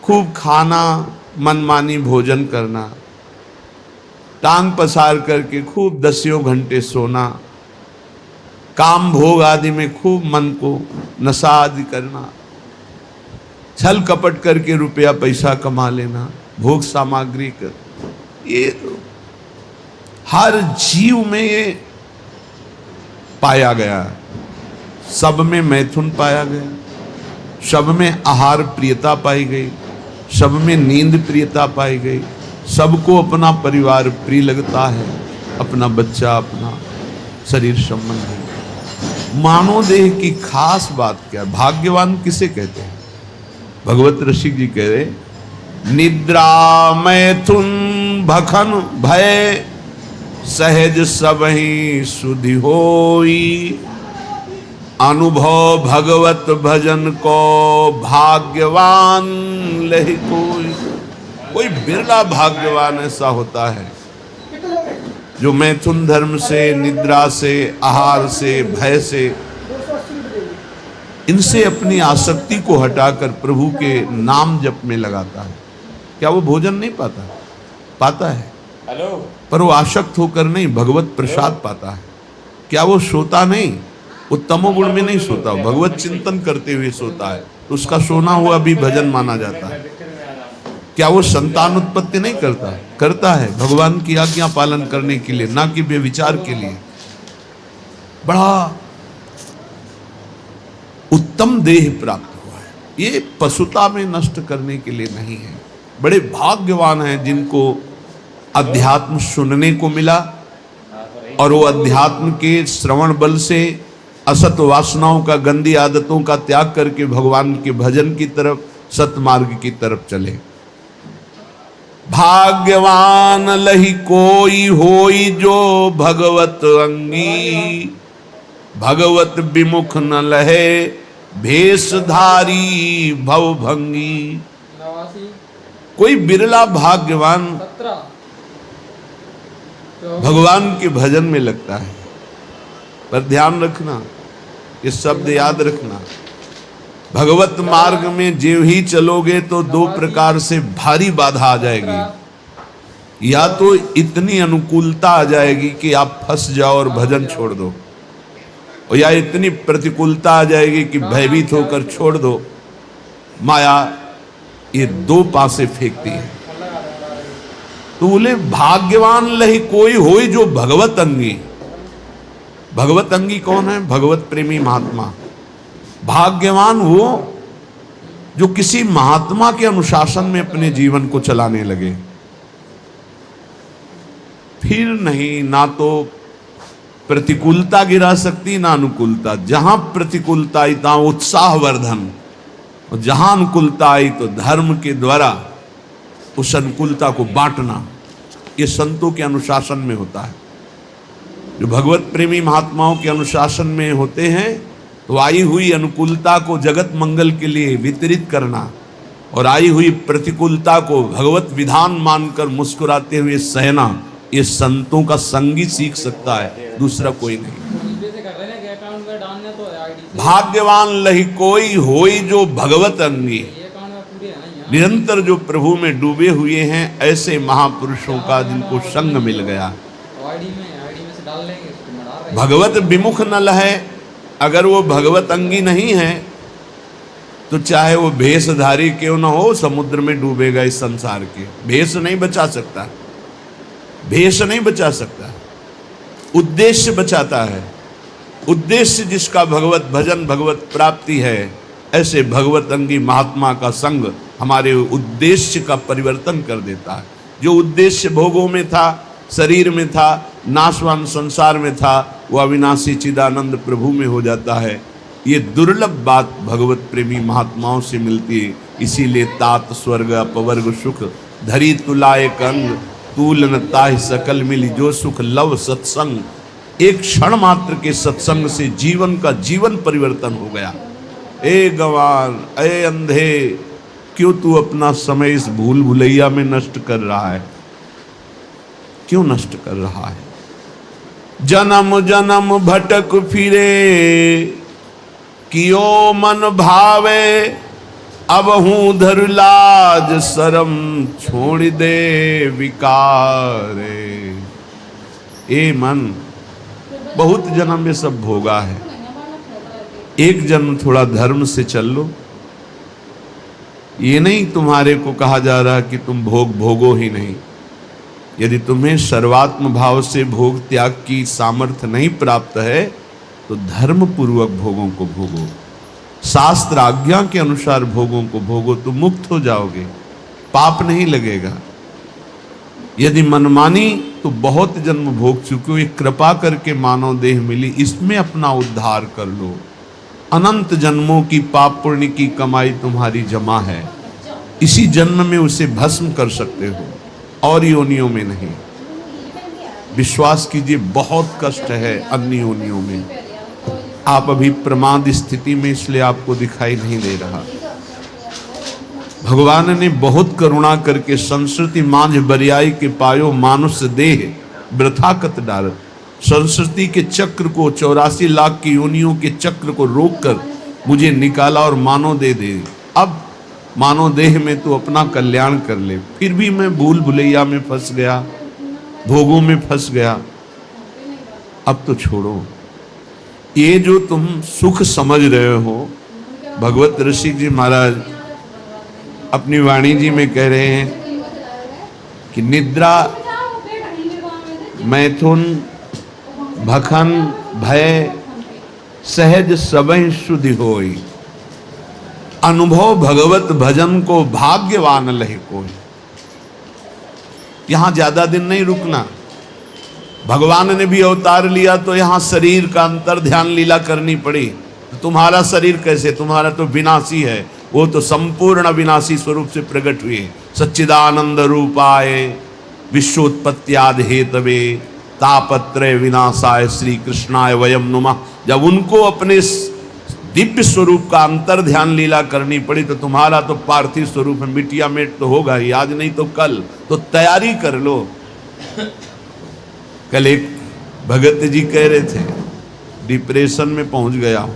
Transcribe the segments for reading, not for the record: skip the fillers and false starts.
खूब खाना, मनमानी भोजन करना, टांग पसार करके खूब 10 घंटे सोना, काम भोग आदि में खूब मन को नशा आदि करना, छल कपट करके रुपया पैसा कमा लेना, भोग सामग्री कर, ये तो हर जीव में ये पाया गया। सब में मैथुन पाया गया, सब में आहार प्रियता पाई गई, सब में नींद प्रियता पाई गई, सबको अपना परिवार प्रिय लगता है, अपना बच्चा, अपना शरीर संबंधी। मानव देह की खास बात क्या है? भाग्यवान किसे कहते हैं? भगवत ऋषि जी कह रहे, निद्रा मैथुन भखन भय सहज सबहि सुधि होई, अनुभव भगवत भजन को भाग्यवान लहि कोई। कोई बिरला भाग्यवान ऐसा होता है जो मैथुन धर्म से, निद्रा से, आहार से, भय से, इनसे अपनी आसक्ति को हटाकर प्रभु के नाम जप में लगाता है। क्या वो भोजन नहीं पाता? पाता है, पर वो आसक्त होकर नहीं, भगवत प्रसाद पाता है। क्या वो सोता नहीं? वो तमोगुण में नहीं सोता, भगवत चिंतन करते हुए सोता है, तो उसका सोना हुआ भी भजन माना जाता है। क्या वो संतान उत्पत्ति नहीं करता? करता है, भगवान की आज्ञा पालन करने के लिए, ना कि व्यभिचार के लिए। बड़ा उत्तम देह प्राप्त हुआ है, ये पशुता में नष्ट करने के लिए नहीं है। बड़े भाग्यवान हैं जिनको अध्यात्म सुनने को मिला और वो अध्यात्म के श्रवण बल से असत वासनाओं का, गंदी आदतों का त्याग करके भगवान के भजन की तरफ, सतमार्ग की तरफ चले। भाग्यवान लहि कोई होई जो भगवत अंगी, भगवत विमुख न लहे भेषधारी भवभंगी। कोई बिरला भाग्यवान भगवान के भजन में लगता है। पर ध्यान रखना, ये शब्द याद रखना, भगवत मार्ग में जो ही चलोगे तो दो प्रकार से भारी बाधा आ जाएगी। या तो इतनी अनुकूलता आ जाएगी कि आप फंस जाओ और भजन छोड़ दो, और या इतनी प्रतिकूलता आ जाएगी कि भयभीत होकर छोड़ दो। माया ये दो पासे फेंकती है। तो बोले भाग्यवान लहि कोई होई जो भगवत अंगी। भगवत अंगी कौन है? भगवत प्रेमी महात्मा। भाग्यवान वो जो किसी महात्मा के अनुशासन में अपने जीवन को चलाने लगे। फिर नहीं, ना तो प्रतिकूलता गिरा सकती, ना अनुकूलता। जहां प्रतिकूलता आई तहां उत्साहवर्धन, और जहां अनुकूलता आई तो धर्म के द्वारा उस अनुकूलता को बांटना। ये संतों के अनुशासन में होता है। जो भगवत प्रेमी महात्माओं के अनुशासन में होते हैं तो आई हुई अनुकूलता को जगत मंगल के लिए वितरित करना, और आई हुई प्रतिकूलता को भगवत विधान मानकर मुस्कुराते हुए सहना, ये संतों का संगी सीख सकता है, दूसरा कोई नहीं। भाग्यवान लहि कोई होई जो भगवत अंगी। निरंतर जो प्रभु में डूबे हुए हैं ऐसे महापुरुषों का जिनको संग मिल गया। भगवत विमुख न लहे, अगर वो भगवत अंगी नहीं है तो चाहे वो भेषधारी क्यों न हो, समुद्र में डूबेगा। इस संसार के भेष नहीं बचा सकता, भेष नहीं बचा सकता, उद्देश्य बचाता है। उद्देश्य जिसका भगवत भजन, भगवत प्राप्ति है, ऐसे भगवत अंगी महात्मा का संग हमारे उद्देश्य का परिवर्तन कर देता है। जो उद्देश्य भोगों में था, शरीर में था, नाशवान संसार में था, वो अविनाशी चिदानंद प्रभु में हो जाता है। ये दुर्लभ बात भगवत प्रेमी महात्माओं से मिलती है। इसीलिए तात स्वर्ग अपवर्ग सुख धरी तुलाए कंग, तूल न ताहि सकल मिली जो सुख लव सत्संग। एक क्षण मात्र के सत्संग से जीवन का जीवन परिवर्तन हो गया। ए गंवार, ए अंधे, क्यों तू अपना समय इस भूल भुलैया में नष्ट कर रहा है? क्यों नष्ट कर रहा है? जन्म जन्म भटक फिरे, कियो मन भावे, अब हूं धर लाज शरम छोड़ दे विकारे। ए मन, बहुत जन्म ये सब भोगा है, एक जन्म थोड़ा धर्म से चल लो। ये नहीं तुम्हारे को कहा जा रहा कि तुम भोग भोगो ही नहीं। यदि तुम्हें सर्वात्म भाव से भोग त्याग की सामर्थ्य नहीं प्राप्त है तो धर्म पूर्वक भोगों को भोगो, शास्त्र आज्ञा के अनुसार भोगों को भोगो, तो मुक्त हो जाओगे, पाप नहीं लगेगा। यदि मनमानी तो बहुत जन्म भोग चुके हो, ये कृपा करके मानव देह मिली, इसमें अपना उद्धार कर लो। अनंत जन्मों की पाप पुण्य की कमाई तुम्हारी जमा है, इसी जन्म में उसे भस्म कर सकते हो और योनियों में नहीं। विश्वास कीजिए, बहुत कष्ट है अन्य योनियों में। आप अभी प्रमाद स्थिति में, इसलिए आपको दिखाई नहीं दे रहा। भगवान ने बहुत करुणा करके संस्कृति मांझ बरियाई के पायो मानुष देह वृथा कत डारत। संस्कृति के चक्र को, 84 लाख की योनियों के चक्र को रोककर मुझे निकाला और मानव दे दे। अब मानव देह में तो अपना कल्याण कर ले, फिर भी मैं भूल भुलैया में फंस गया, भोगों में फंस गया। अब तो छोड़ो। ये जो तुम सुख समझ रहे हो, भगवत ऋषि जी महाराज अपनी वाणी जी में कह रहे हैं कि निद्रा, मैथुन, भखन, भय सहज सबहि शुद्धि होई। अनुभव भगवत भजन को भाग्यवान लहे कोई। यहां ज्यादा दिन नहीं रुकना। भगवान ने भी अवतार लिया तो यहां शरीर का अंतर ध्यान लीला करनी पड़ी। तो तुम्हारा शरीर कैसे, तुम्हारा तो विनाशी है, वो तो संपूर्ण विनाशी स्वरूप से प्रकट हुए। सच्चिदानंद रूपाय विश्वोत्पत्त्यादि हेतवे तापत्रय विनाशाय श्री कृष्णाय वयम नुमः। जब उनको अपने दिव्य स्वरूप का अंतर ध्यान लीला करनी पड़ी तो तुम्हारा तो पार्थिव स्वरूप में मिटिया मेट तो होगा ही, आज नहीं तो कल। तो तैयारी कर लो। कल एक भगत जी कह रहे थे डिप्रेशन में पहुंच गया हूं।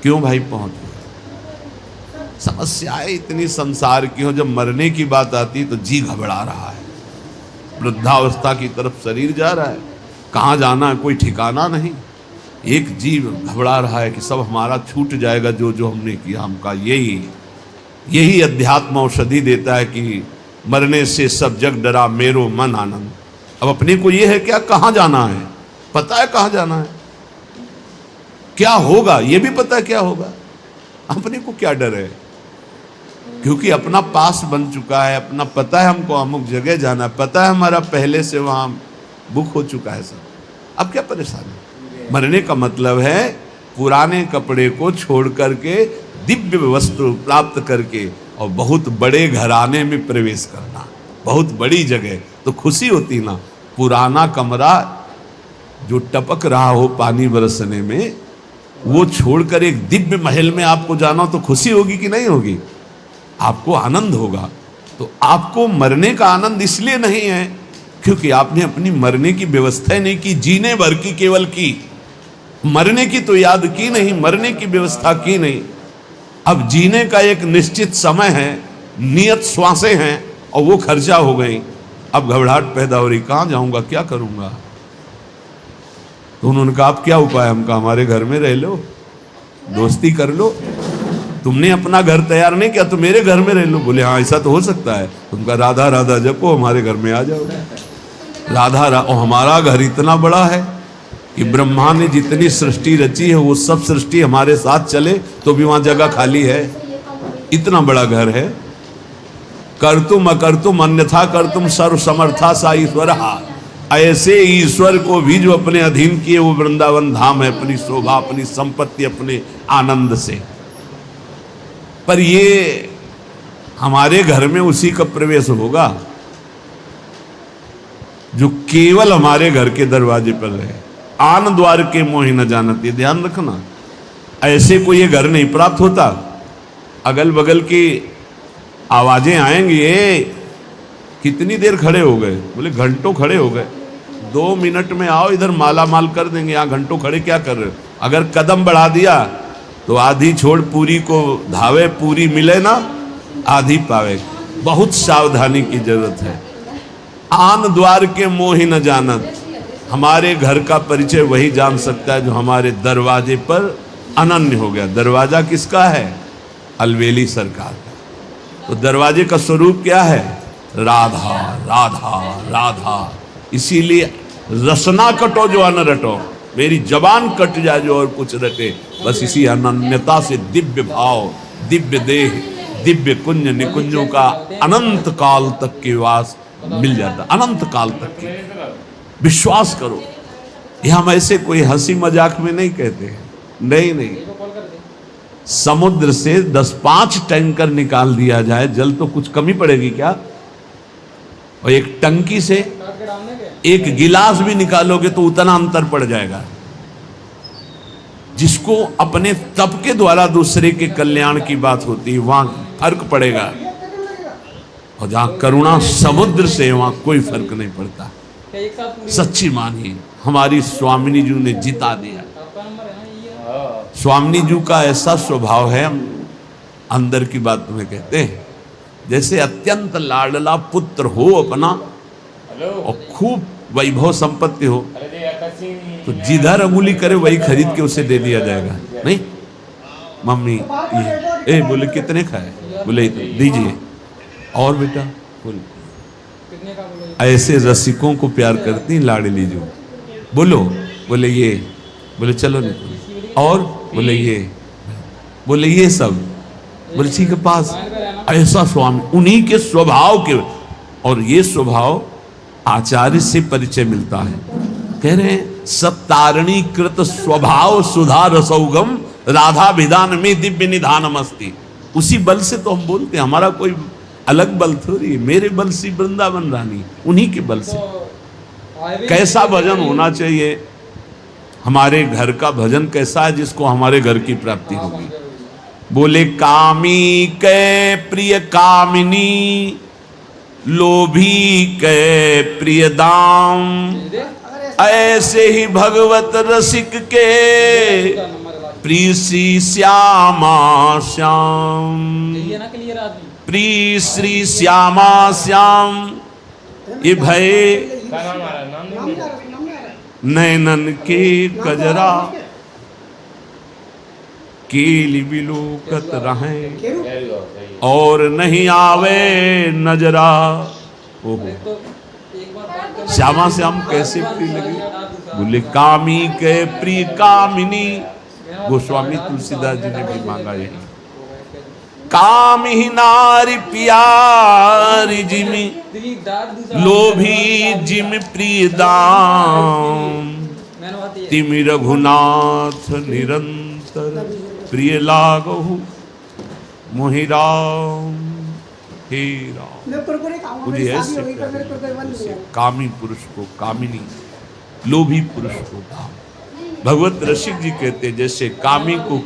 क्यों भाई पहुंच गया? समस्याएं इतनी संसार की हो, जब मरने की बात आती तो जी घबरा रहा है, वृद्धावस्था की तरफ शरीर जा रहा है, कहाँ जाना है कोई ठिकाना नहीं। एक जीव घबरा रहा है कि सब हमारा छूट जाएगा, जो जो हमने किया हमका। यही अध्यात्म औषधि देता है कि मरने से सब जग डरा मेरो मन आनंद। अब अपने को ये है क्या, कहाँ जाना है, पता है कहाँ जाना है, क्या होगा ये भी पता है क्या होगा। अपने को क्या डर है, क्योंकि अपना पास बन चुका है, अपना पता है हमको अमुक जगह जाना है, पता है हमारा पहले से वहाँ बुक हो चुका है सब। अब क्या परेशानी। मरने का मतलब है पुराने कपड़े को छोड़ करके दिव्य वस्त्र प्राप्त करके और बहुत बड़े घराने में प्रवेश करना, बहुत बड़ी जगह। तो खुशी होती ना। पुराना कमरा जो टपक रहा हो पानी बरसने में, वो छोड़कर एक दिव्य महल में आपको जाना तो खुशी होगी कि नहीं होगी? आपको आनंद होगा। तो आपको मरने का आनंद इसलिए नहीं है क्योंकि आपने अपनी मरने की व्यवस्था नहीं की, जीने भर की केवल की, मरने की तो याद की नहीं, मरने की व्यवस्था की नहीं। अब जीने का एक निश्चित समय है, नियत श्वासें हैं और वो खर्चा हो गई। अब घबराहट पैदा हो रही, कहाँ जाऊंगा, क्या करूंगा। तो उन्होंने कहा आप क्या उपाय, हमका हमारे घर में रह लो, दोस्ती कर लो। तुमने अपना घर तैयार नहीं किया तो मेरे घर में रह लो। बोले हाँ ऐसा तो हो सकता है। तुमका राधा राधा जपो, हमारे घर में आ जाओ। राधा और हमारा घर इतना बड़ा है कि ब्रह्मा ने जितनी सृष्टि रची है वो सब सृष्टि हमारे साथ चले तो भी वहां जगह खाली है। इतना बड़ा घर है। कर्तुम अकर्तुम अन्यथा कर्तुम सर्व समर्था सा ईश्वर। ऐसे ईश्वर को भी जो अपने अधीन किए वो वृंदावन धाम है, अपनी शोभा, अपनी संपत्ति, अपने आनंद से। पर ये हमारे घर में उसी का प्रवेश होगा जो केवल हमारे घर के दरवाजे पर रहे। आन द्वार के मोहि न जानत, ये ध्यान रखना। ऐसे को ये घर नहीं प्राप्त होता। अगल बगल की आवाजें आएंगी, कितनी देर खड़े हो गए? बोले घंटों खड़े हो गए। 2 मिनट में आओ, इधर माला माल कर देंगे। यहाँ घंटों खड़े क्या कर रहे हो? अगर कदम बढ़ा दिया तो आधी छोड़ पूरी को धावे, पूरी मिले ना आधी पावे। बहुत सावधानी की जरूरत है। आन द्वार के मोह न जानत, हमारे घर का परिचय वही जान सकता है जो हमारे दरवाजे पर अनन्य हो गया। दरवाजा किसका है? अलवेली सरकार का। तो दरवाजे का स्वरूप क्या है? राधा राधा राधा। इसीलिए रसना कटो जो अन रटो, मेरी जबान कट जाए जो और कुछ रटे, बस इसी अनन्यता से दिव्य भाव, दिव्य देह, दिव्य कुंज निकुंजों का अनंत काल तक के वास मिल जाता। अनंत काल तक के विश्वास करो। ये हम ऐसे कोई हंसी मजाक में नहीं कहते हैं, नहीं नहीं। समुद्र से 10-5 टैंकर निकाल दिया जाए, जल तो कुछ कमी पड़ेगी क्या? और एक टंकी से एक गिलास भी निकालोगे तो उतना अंतर पड़ जाएगा। जिसको अपने तप के द्वारा दूसरे के कल्याण की बात होती है वहां फर्क पड़ेगा, और जहां करुणा समुद्र से वहां कोई फर्क नहीं पड़ता। सच्ची मानिए, हमारी स्वामिनी जी ने जिता दिया। स्वामिनी जी का ऐसा स्वभाव है, हम अंदर की बात तुम्हें कहते हैं, जैसे अत्यंत लाडला पुत्र हो अपना और खूब वैभव संपत्ति हो तो जिधर अंगुली करे वही खरीद के उसे दे दिया जाएगा। नहीं मम्मी ये बोले कितने खाए? बोले दीजिए। और बेटा बोले, ऐसे रसिकों को प्यार करती लाडली जो। बोलो, बोले ये, बोले चलो नहीं, और बोले ये, बोले ये सब, बोले ठीक है पास। ऐसा स्वामी, उन्हीं के स्वभाव के, और ये स्वभाव आचार्य से परिचय मिलता है। कह रहे हैं सत्तारणी कृत स्वभाव सुधा रसौगम राधा विधान में दिव्य निधानम अस्ति। उसी बल से तो हम बोलते हैं, हमारा कोई अलग बल थोड़ी है। मेरे बल से वृंदावन रानी, उन्हीं के बल से। कैसा भजन होना चाहिए? हमारे घर का भजन कैसा है जिसको हमारे घर की प्राप्ति होगी? बोले कामी के प्रिय कामिनी, लोभी के प्रिय दाम, ऐसे ही भगवत रसिक के प्रिय श्री श्यामा श्याम। प्रिय श्री श्यामा श्याम। ये भय नैनन के कजरा, केली बिलोकत रहें और नहीं आवे नजरा। ओहो, श्यामा श्याम कैसे प्रिय लगे? बोले कामी के प्रिय कामिनी। गोस्वामी तुलसीदास जी ने भी मांगा यही। काम ही नारी प्यारी जिमि, लोभी जिम प्रिय दाम, तिमि रघुनाथ निरंतर प्रिय लागहु मोहि राम। हे राम, मुझे ऐसे कामी पुरुष को कामिनी, लोभी पुरुष को धाम। भगवत रसिक जी कहते जैसे कामी को